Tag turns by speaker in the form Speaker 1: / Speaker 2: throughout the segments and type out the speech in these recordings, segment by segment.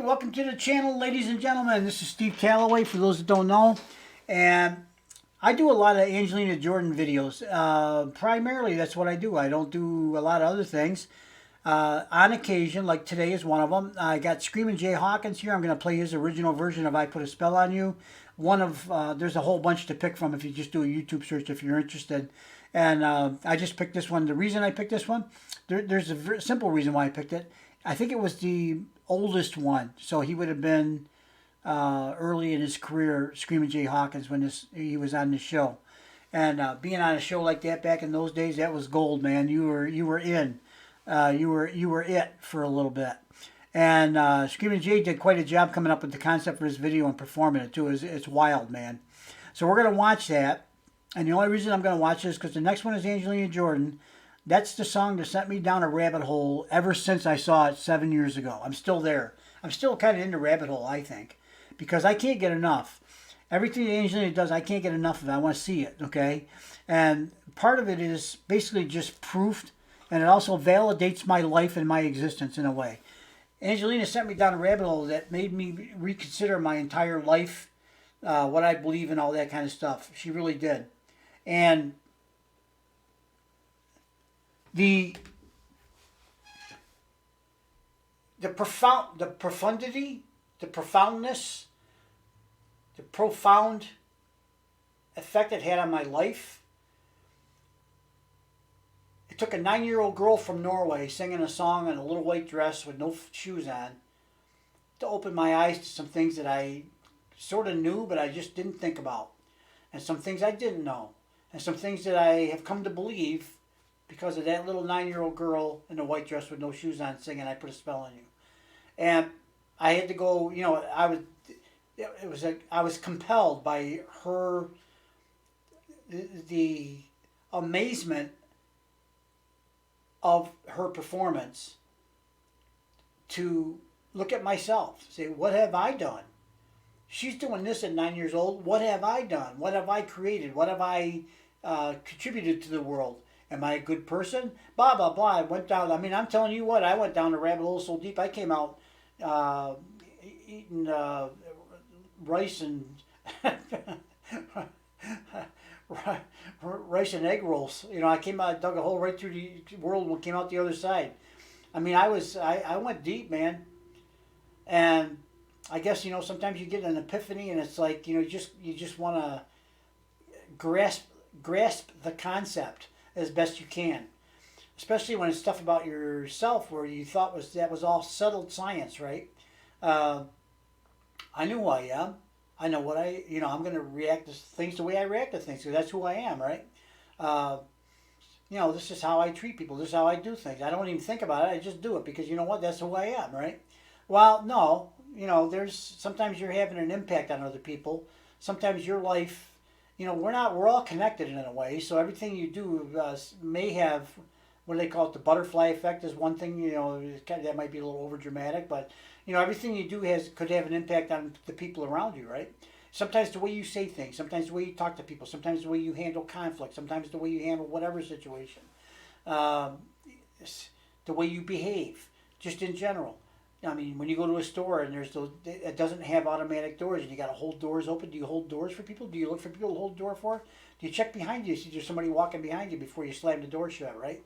Speaker 1: welcome to the channel, ladies and gentlemen. This is Steve Callaway, for those that don't know. And I do a lot of Angelina Jordan videos. Primarily, that's what I do. I don't do a lot of other things. On occasion, like today is one of them. I got Screamin Jay Hawkins here. I'm going to play his original version of I Put a Spell on You. There's a whole bunch to pick from if you just do a YouTube search if you're interested. And I just picked this one. The reason I picked this one, there's a very simple reason why I picked it. I think it was the oldest one, so he would have been early in his career, Screamin Jay Hawkins, when he was on the show. And being on a show like that back in those days, that was gold, man. You were in, you were it for a little bit. And Screamin Jay did quite a job coming up with the concept for his video and performing it too. It's wild, man. So we're gonna watch that, and the only reason I'm gonna watch this is because the next one is Angelina Jordan. That's the song that sent me down a rabbit hole ever since I saw it 7 years ago. I'm still there. I'm still kind of in the rabbit hole, I think, because I can't get enough. Everything that Angelina does, I can't get enough of it. I want to see it, okay? And part of it is basically just proof, and it also validates my life and my existence in a way. Angelina sent me down a rabbit hole that made me reconsider my entire life, what I believe in, all that kind of stuff. She really did. And the profundity, the profoundness, the profound effect it had on my life. It took a 9-year-old girl from Norway singing a song in a little white dress with no shoes on to open my eyes to some things that I sort of knew, but I just didn't think about. And some things I didn't know. And some things that I have come to believe because of that little 9-year-old girl in a white dress with no shoes on singing I Put a Spell on You. And I had to go, you know, I was compelled by her, the amazement of her performance, to look at myself, say, what have I done? She's doing this at 9 years old. What have I done? What have I created? What have I contributed to the world? Am I a good person? Blah, blah, blah. I went down. I mean, I'm telling you what, I went down the rabbit hole so deep, I came out eating rice and rice and egg rolls. You know, I came out, dug a hole right through the world and came out the other side. I mean, I went deep, man. And I guess, you know, sometimes you get an epiphany and it's like, you know, you just want to grasp the concept as best you can, especially when it's stuff about yourself where you thought that was all settled science, right? I know who I am. I know what I'm going to react to things the way I react to things, because that's who I am, right? You know, this is how I treat people. This is how I do things. I don't even think about it. I just do it because, you know what, that's who I am, right? Well, no, you know, sometimes you're having an impact on other people. Sometimes your life, you know, we're all connected in a way, so everything you do may have, what do they call it, the butterfly effect is one thing, you know, that might be a little over dramatic, but, you know, everything you do could have an impact on the people around you, right? Sometimes the way you say things, sometimes the way you talk to people, sometimes the way you handle conflict, sometimes the way you handle whatever situation, the way you behave, just in general. I mean, when you go to a store and it doesn't have automatic doors and you got to hold doors open, do you hold doors for people? Do you look for people to hold the door for? Do you check behind you, see there's somebody walking behind you before you slam the door shut, right?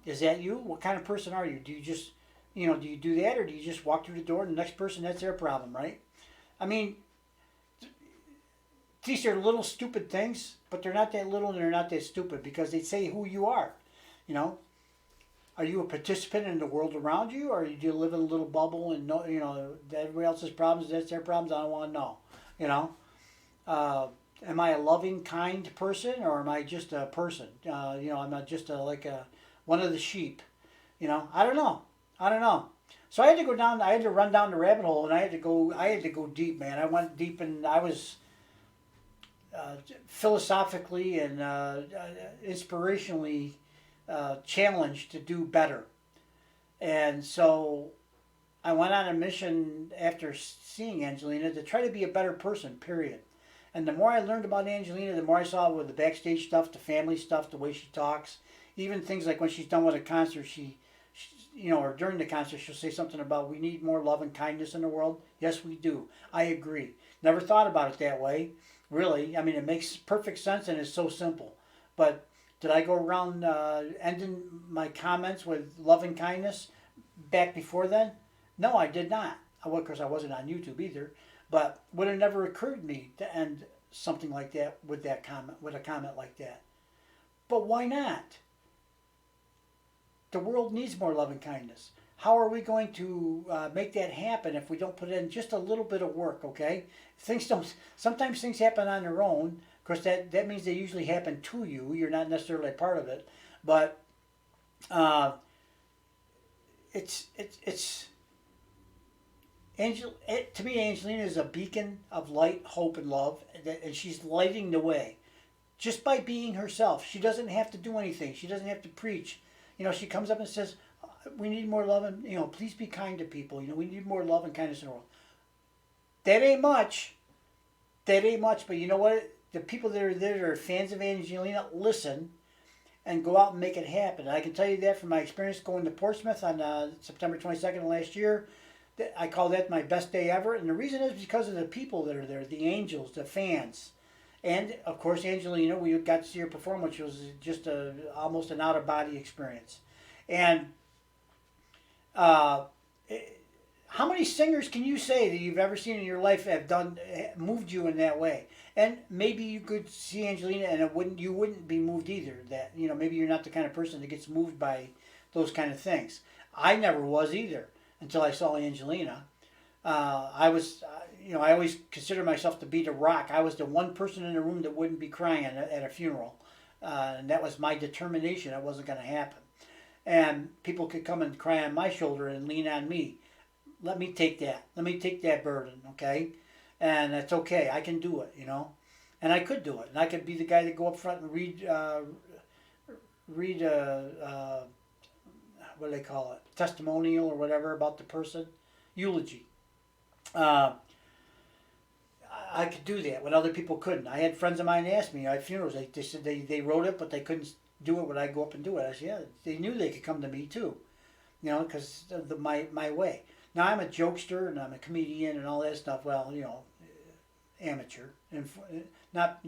Speaker 1: Is that you? What kind of person are you? Do you just, you know, do you do that, or do you just walk through the door and the next person, that's their problem, right? I mean, these are little stupid things, but they're not that little and they're not that stupid because they say who you are, you know? Are you a participant in the world around you, or do you live in a little bubble and know, you know, everybody else's problems, that's their problems, I don't want to know, you know? Am I a loving, kind person, or am I just a person? You know, I'm not just one of the sheep, you know? I don't know. So I had to go down, I had to run down the rabbit hole, and I had to go deep, man. I went deep, and I was philosophically and inspirationally challenged to do better. And so I went on a mission after seeing Angelina to try to be a better person, period. And the more I learned about Angelina, the more I saw with the backstage stuff, the family stuff, the way she talks, even things like when she's done with a concert, she or during the concert, she'll say something about we need more love and kindness in the world. Yes, we do. I agree. Never thought about it that way. Really, I mean, it makes perfect sense and it's so simple. But did I go around ending my comments with love and kindness back before then? No, I did not. Well, of course, I wasn't on YouTube either. But would have never occurred to me to end something like that with a comment like that. But why not? The world needs more love and kindness. How are we going to make that happen if we don't put in just a little bit of work? Okay, sometimes things happen on their own. Of course, that means they usually happen to you. You're not necessarily a part of it, but to me, Angelina is a beacon of light, hope, and love, and she's lighting the way just by being herself. She doesn't have to do anything. She doesn't have to preach. She comes up and says, we need more love and, please be kind to people. We need more love and kindness in the world. That ain't much. But you know what? The people that are fans of Angelina, listen and go out and make it happen. And I can tell you that from my experience going to Portsmouth on September 22nd last year. I call that my best day ever. And the reason is because of the people that are there, the angels, the fans. And, of course, Angelina, we got to see her perform, which was just almost an out-of-body experience. And how many singers can you say that you've ever seen in your life have moved you in that way? And maybe you could see Angelina and you wouldn't be moved either. That maybe you're not the kind of person that gets moved by those kind of things. I never was either until I saw Angelina. I always consider myself to be the rock. I was the one person in the room that wouldn't be crying at a funeral. And that was my determination. It wasn't going to happen. And people could come and cry on my shoulder and lean on me. Let me take that. Let me take that burden, okay? And that's okay. I can do it, And I could do it. And I could be the guy that go up front and read what do they call it? Testimonial or whatever about the person. Eulogy. I could do that when other people couldn't. I had friends of mine ask me at funerals. They said they wrote it, but they couldn't do it when I go up and do it. I said, yeah, they knew they could come to me too, because of my way. Now I'm a jokester and I'm a comedian and all that stuff. Well, amateur and not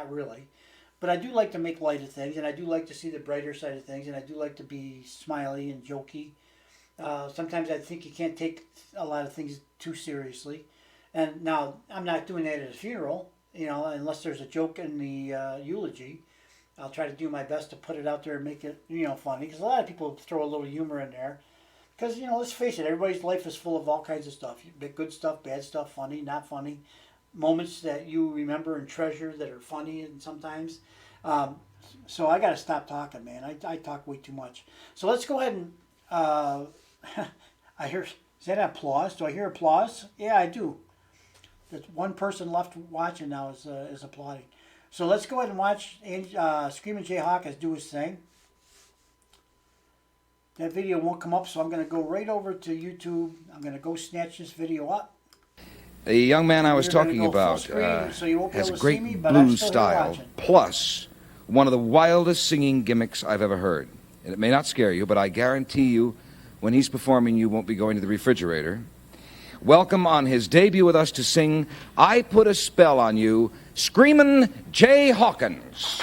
Speaker 1: really, but I do like to make light of things, and I do like to see the brighter side of things, and I do like to be smiley and jokey. Sometimes I think you can't take a lot of things too seriously. And now, I'm not doing that at a funeral, unless there's a joke in the eulogy. I'll try to do my best to put it out there and make it, funny. Because a lot of people throw a little humor in there. Because, let's face it, everybody's life is full of all kinds of stuff. Good stuff, bad stuff, funny, not funny. Moments that you remember and treasure that are funny and sometimes. So I got to stop talking, man. I talk way too much. So let's go ahead and... I hear... Is that applause? Do I hear applause? Yeah, I do. There's one person left watching now is applauding. So let's go ahead and watch Screamin Jay Hawkins do his thing. That video won't come up, so I'm going to go right over to YouTube. I'm going to go snatch this video up.
Speaker 2: The young man I was talking about has a great blues style, plus one of the wildest singing gimmicks I've ever heard. And it may not scare you, but I guarantee you, when he's performing, you won't be going to the refrigerator. Welcome on his debut with us to sing I Put a Spell on You, Screamin Jay Hawkins.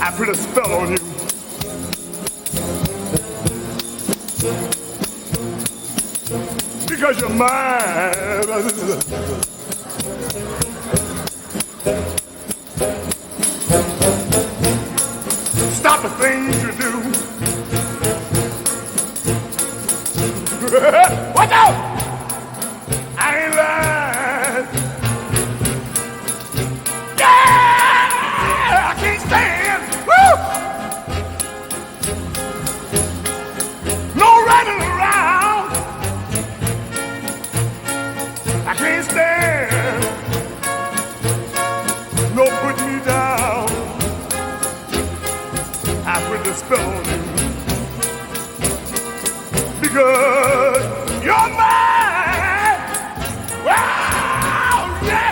Speaker 3: I put a spell on you. Because you're mine. the things you do. Watch out! I ain't lying. Yeah! I can't stand. Woo! No running around. I can't stand. No putting me down. I put the spell on you. Because you're mine. Wow, yeah.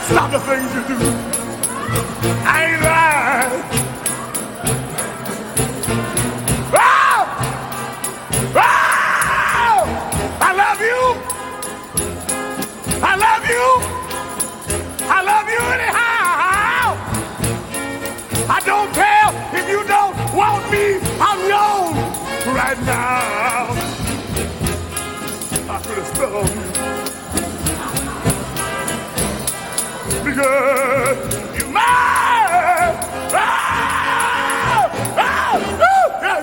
Speaker 3: Stop the things you do. I ain't lying. Oh! Oh! I love you. I love you. I love you anyhow. I don't care if you don't want me. I'm yours right now. I put a spell on you. Because you're mine. Oh! Oh! Yeah.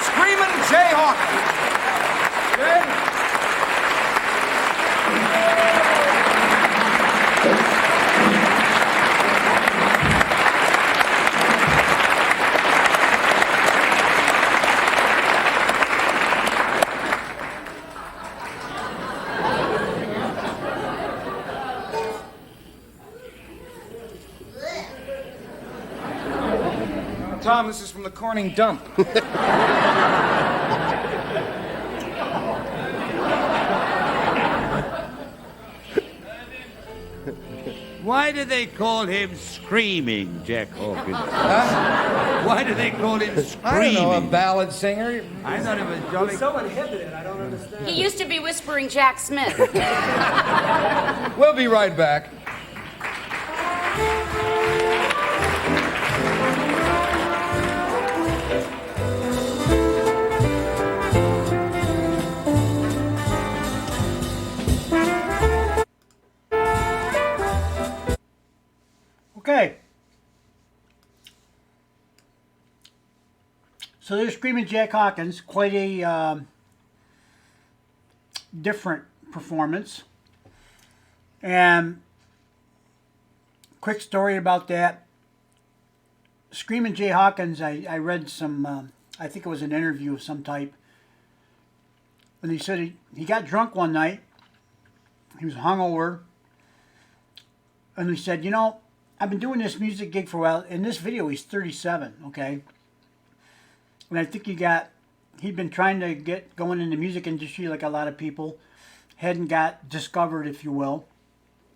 Speaker 2: Screamin Jay Hawking. Tom, this is from the Corning dump.
Speaker 4: Why do they call him Screamin Jack Hawkins?
Speaker 2: Huh?
Speaker 4: Why do they call him Screamin?
Speaker 2: I don't know, a ballad singer.
Speaker 4: I thought it was jolly.
Speaker 5: He's so inhibited, I don't understand.
Speaker 6: He used to be Whispering Jack Smith.
Speaker 2: We'll be right back.
Speaker 1: Okay. So there's Screamin Jack Hawkins, quite a different performance. And quick story about that. Screamin Jay Hawkins, I read some, I think it was an interview of some type. And he said he got drunk one night. He was hungover. And he said, you know, I've been doing this music gig for a while. In this video, he's 37, okay? And I think he'd been trying to get going in the music industry like a lot of people. Hadn't got discovered, if you will.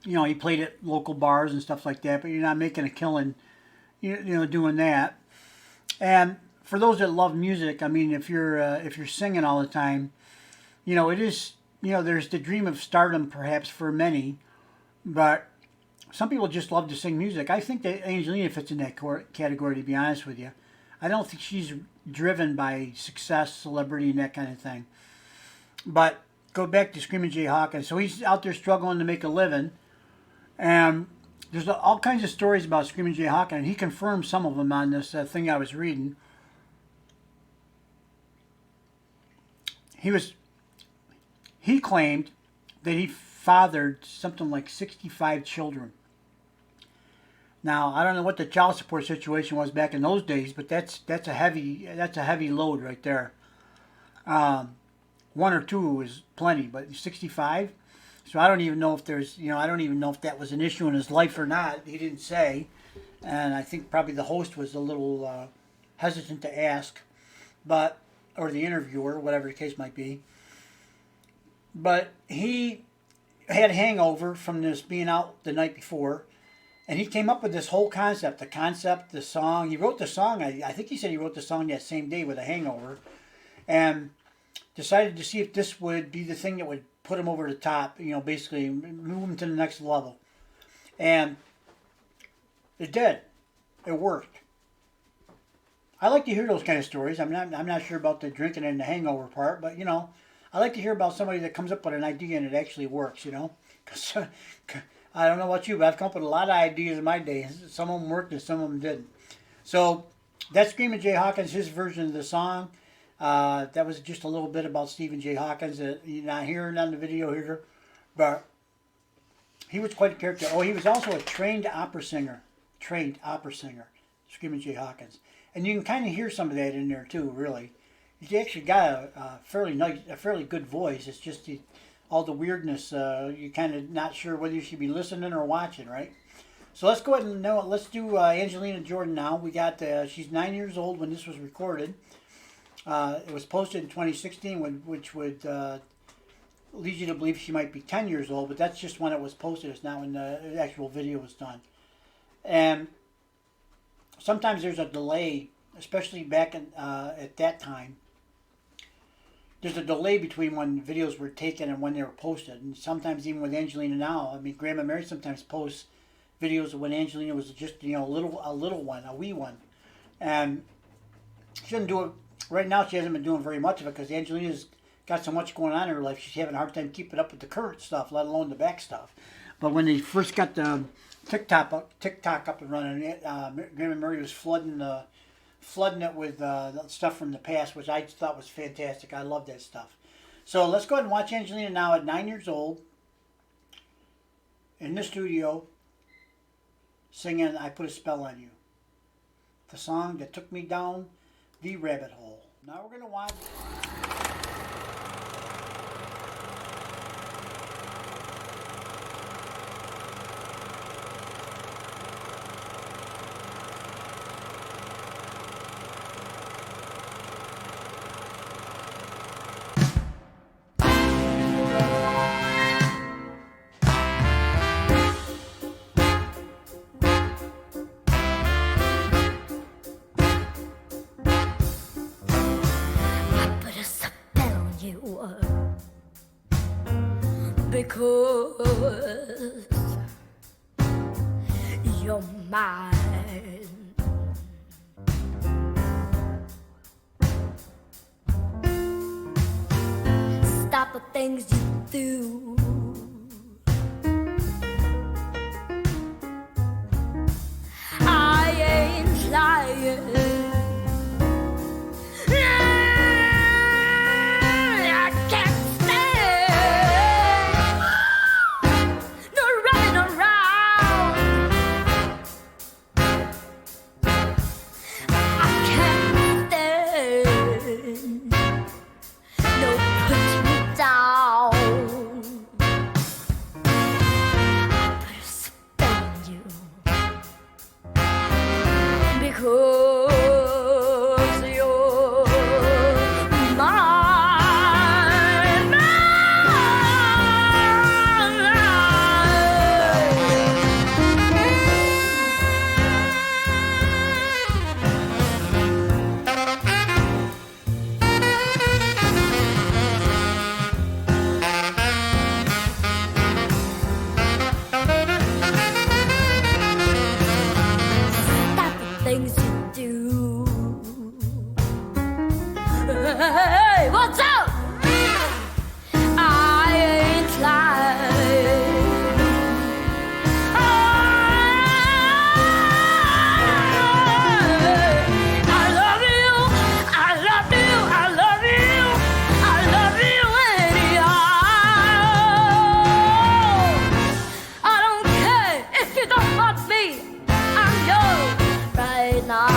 Speaker 1: You know, he played at local bars and stuff like that, but you're not making a killing, you know, doing that. And for those that love music, I mean, if you're singing all the time, you know, it is, you know, there's the dream of stardom perhaps for many, but some people just love to sing music. I think that Angelina fits in that category, to be honest with you. I don't think she's driven by success, celebrity, and that kind of thing. But go back to Screamin Jay Hawkins. So he's out there struggling to make a living. And there's all kinds of stories about Screamin Jay Hawkins. And he confirmed some of them on this thing I was reading. He claimed that he fathered something like 65 children. Now, I don't know what the child support situation was back in those days, but that's a heavy load right there. One or two is plenty, but 65. So I don't even know if I don't even know if that was an issue in his life or not. He didn't say, and I think probably the host was a little hesitant to ask, or the interviewer, whatever the case might be. But he had a hangover from this being out the night before, and he came up with this whole concept, the song. He wrote the song, I think he said he wrote the song that same day with a hangover, and decided to see if this would be the thing that would put him over the top, you know, basically move him to the next level. And it did. It worked. I like to hear those kind of stories. I'm not sure about the drinking and the hangover part, but, you know, I like to hear about somebody that comes up with an idea and it actually works, you know. Because I don't know about you, but I've come up with a lot of ideas in my day. Some of them worked and some of them didn't. So that's Screamin Jay Hawkins, his version of the song. That was just a little bit about Screamin Jay Hawkins that you're not hearing on the video here. But he was quite a character. Oh, he was also a trained opera singer. Screamin Jay Hawkins. And you can kind of hear some of that in there too, really. He actually got a fairly good voice. It's just all the weirdness. You're kind of not sure whether you should be listening or watching, right? So let's go ahead and let's do Angelina Jordan now. We got she's 9 years old when this was recorded. It was posted in 2016, which would lead you to believe she might be 10 years old, but that's just when it was posted. It's not when the actual video was done. And sometimes there's a delay, especially back at that time. There's a delay between when videos were taken and when they were posted. And sometimes even with Angelina now, I mean, Grandma Mary sometimes posts videos of when Angelina was just, you know, a little one, a wee one. And she doesn't do it, right now she hasn't been doing very much of it because Angelina's got so much going on in her life, she's having a hard time keeping up with the current stuff, let alone the back stuff. But when they first got the TikTok up and running, Grandma Mary was flooding it with stuff from the past, which I thought was fantastic. I love that stuff. So let's go ahead and watch Angelina now at 9 years old in the studio singing I Put a Spell on You, the song that took me down the rabbit hole. Now we're going to watch...
Speaker 5: Because you're mine. Stop the things you do. I ain't lying. Hey, what's up? I ain't lying. I love you, I love you, I love you, I love you anyhow. I don't care if you don't want me, I'm yours right now.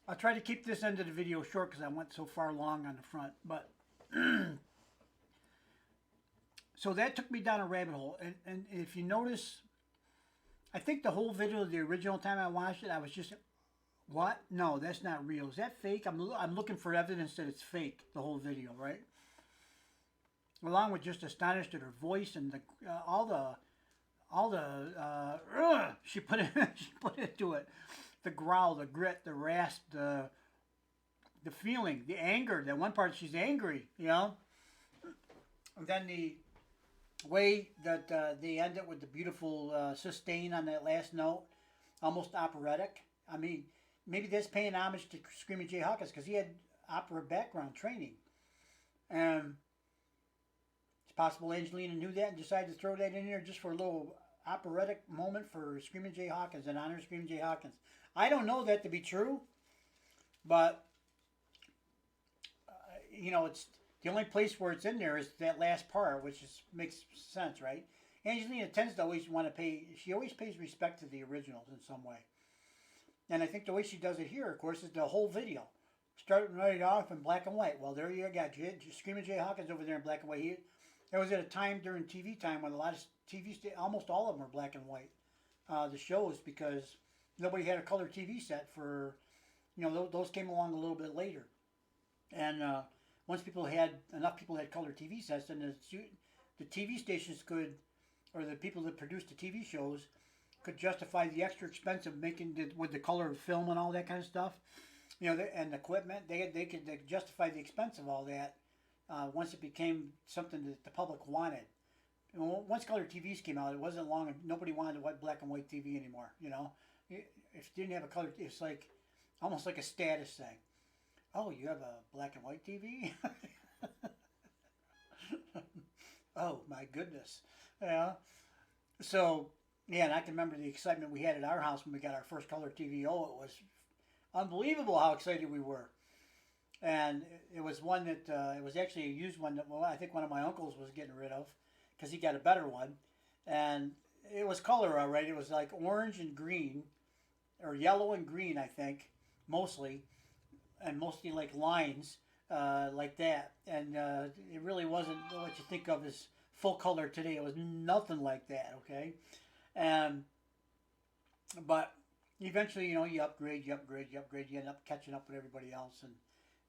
Speaker 1: I'll try to keep this end of the video short because I went so far long on the front. But so that took me down a rabbit hole. And if you notice, I think the whole video, the original time I watched it, I was just, what? No, that's not real. Is that fake? I'm looking for evidence that it's fake, the whole video, right? Along with just astonished at her voice and the she put into it. The growl, the grit, the rasp, the feeling, the anger. That one part she's angry, you know. And then the way that they end it with the beautiful sustain on that last note, almost operatic. I mean, maybe that's paying homage to Screamin Jay Hawkins because he had opera background training. And it's possible Angelina knew that and decided to throw that in there just for a little operatic moment for Screamin Jay Hawkins, in honor of Screamin Jay Hawkins. I don't know that to be true, but you know, it's the only place where it's in there is that last part, which makes sense, right? Angelina tends to always want to pay. She always pays respect to the originals in some way, and I think the way she does it here, of course, is the whole video, starting right off in black and white. Well, there you got Screamin Jay Hawkins over there in black and white. There was at a time during TV time when a lot of almost all of them were black and white, the shows, because nobody had a color TV set for, you know, those came along a little bit later. And once enough people had color TV sets, then the TV stations could, or the people that produced the TV shows could justify the extra expense of making with the color film and all that kind of stuff, you know, and the equipment. They could justify the expense of all that once it became something that the public wanted. Once color TVs came out, it wasn't long. Nobody wanted black and white TV anymore. You know, if you didn't have a color, it's like almost like a status thing. Oh, you have a black and white TV? Oh my goodness! Yeah. So yeah, and I can remember the excitement we had at our house when we got our first color TV. Oh, it was unbelievable how excited we were. And it was one that it was actually a used one that I think one of my uncles was getting rid of, because he got a better one, and it was color all right. It was like orange and green, or yellow and green, I think, mostly, and mostly like lines like that. And it really wasn't what you think of as full color today. It was nothing like that, okay? But eventually, you know, you upgrade, you end up catching up with everybody else and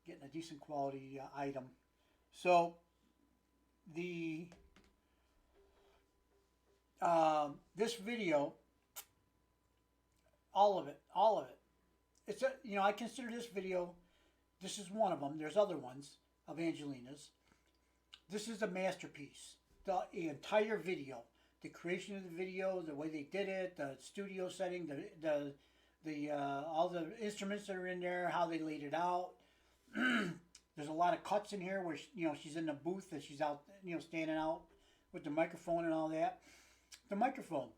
Speaker 1: getting a decent quality item. So this video, all of it. It's I consider this video. This is one of them. There's other ones of Angelina's. This is a masterpiece. The entire video, the creation of the video, the way they did it, the studio setting, the all the instruments that are in there, how they laid it out. There's a lot of cuts in here where she's in the booth and she's out, standing out with the microphone and all that. The microphone,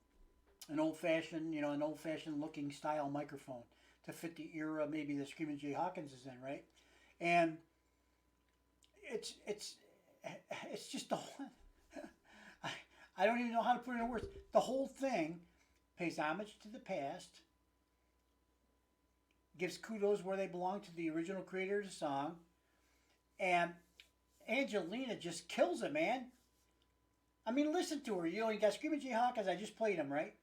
Speaker 1: an old-fashioned looking style microphone to fit the era maybe that Screamin Jay Hawkins is in, right? And it's just the whole, I don't even know how to put it in words. The whole thing pays homage to the past, gives kudos where they belong to the original creator of the song, and Angelina just kills it, man. I mean, listen to her. You got Screamin Jay Hawkins. I just played him, right?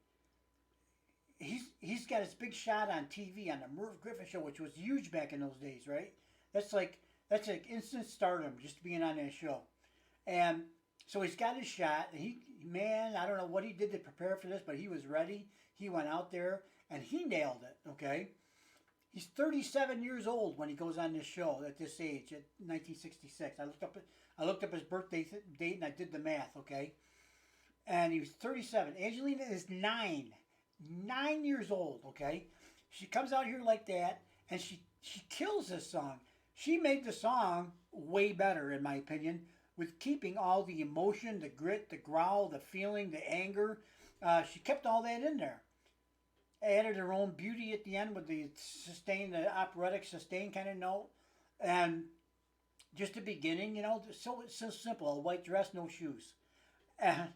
Speaker 1: He's got his big shot on TV on the Merv Griffin show, which was huge back in those days, right? That's like instant stardom just being on that show. And so he's got his shot. I don't know what he did to prepare for this, but he was ready. He went out there and he nailed it. Okay, he's 37 years old when he goes on this show at this age, at 1966. I looked up his birthday date and I did the math. Okay, and he was 37. Angelina is 9 years old. Okay, she comes out here like that and she kills this song. She made the song way better, in my opinion, with keeping all the emotion, the grit, the growl, the feeling, the anger. She kept all that in there. Added her own beauty at the end with the sustain, the operatic sustain kind of note. And just the beginning, so simple. A white dress, no shoes. And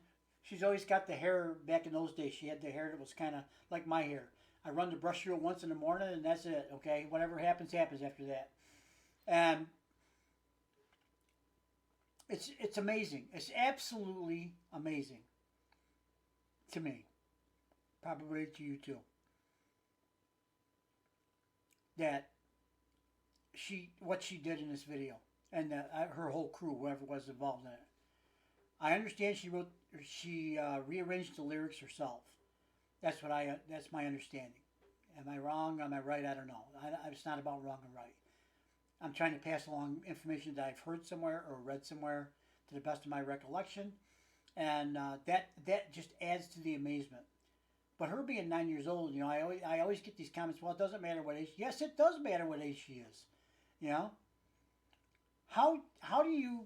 Speaker 1: she's always got the hair, back in those days, she had the hair that was kind of like my hair. I run the brush through it once in the morning, and that's it. Okay, whatever happens, happens after that. And it's amazing. It's absolutely amazing to me. Probably to you too. That what she did in this video, and her whole crew, whoever was involved in it. I understand she rearranged the lyrics herself. That's my understanding. Am I wrong? Am I right? I don't know. It's not about wrong and right. I'm trying to pass along information that I've heard somewhere or read somewhere to the best of my recollection, and that just adds to the amazement. But her being 9 years old, you know, I always get these comments. Well, it doesn't matter what age. Yes, it does matter what age she is. You know, how do you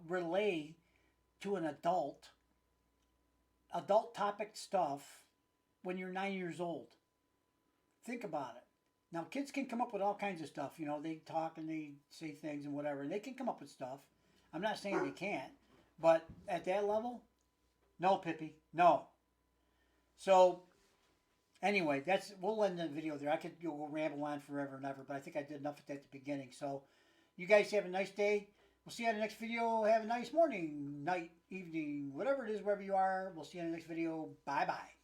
Speaker 1: relay to an adult topic stuff when you're 9 years old? Think about it. Now, kids can come up with all kinds of stuff. You know, they talk and they say things and whatever, and they can come up with stuff. I'm not saying they can't, but at that level, no, Pippi, no. So, anyway, we'll end the video there. I could go ramble on forever and ever, but I think I did enough of that at the beginning. So, you guys have a nice day. We'll see you on the next video. Have a nice morning, night, evening, whatever it is, wherever you are. We'll see you on the next video. Bye-bye.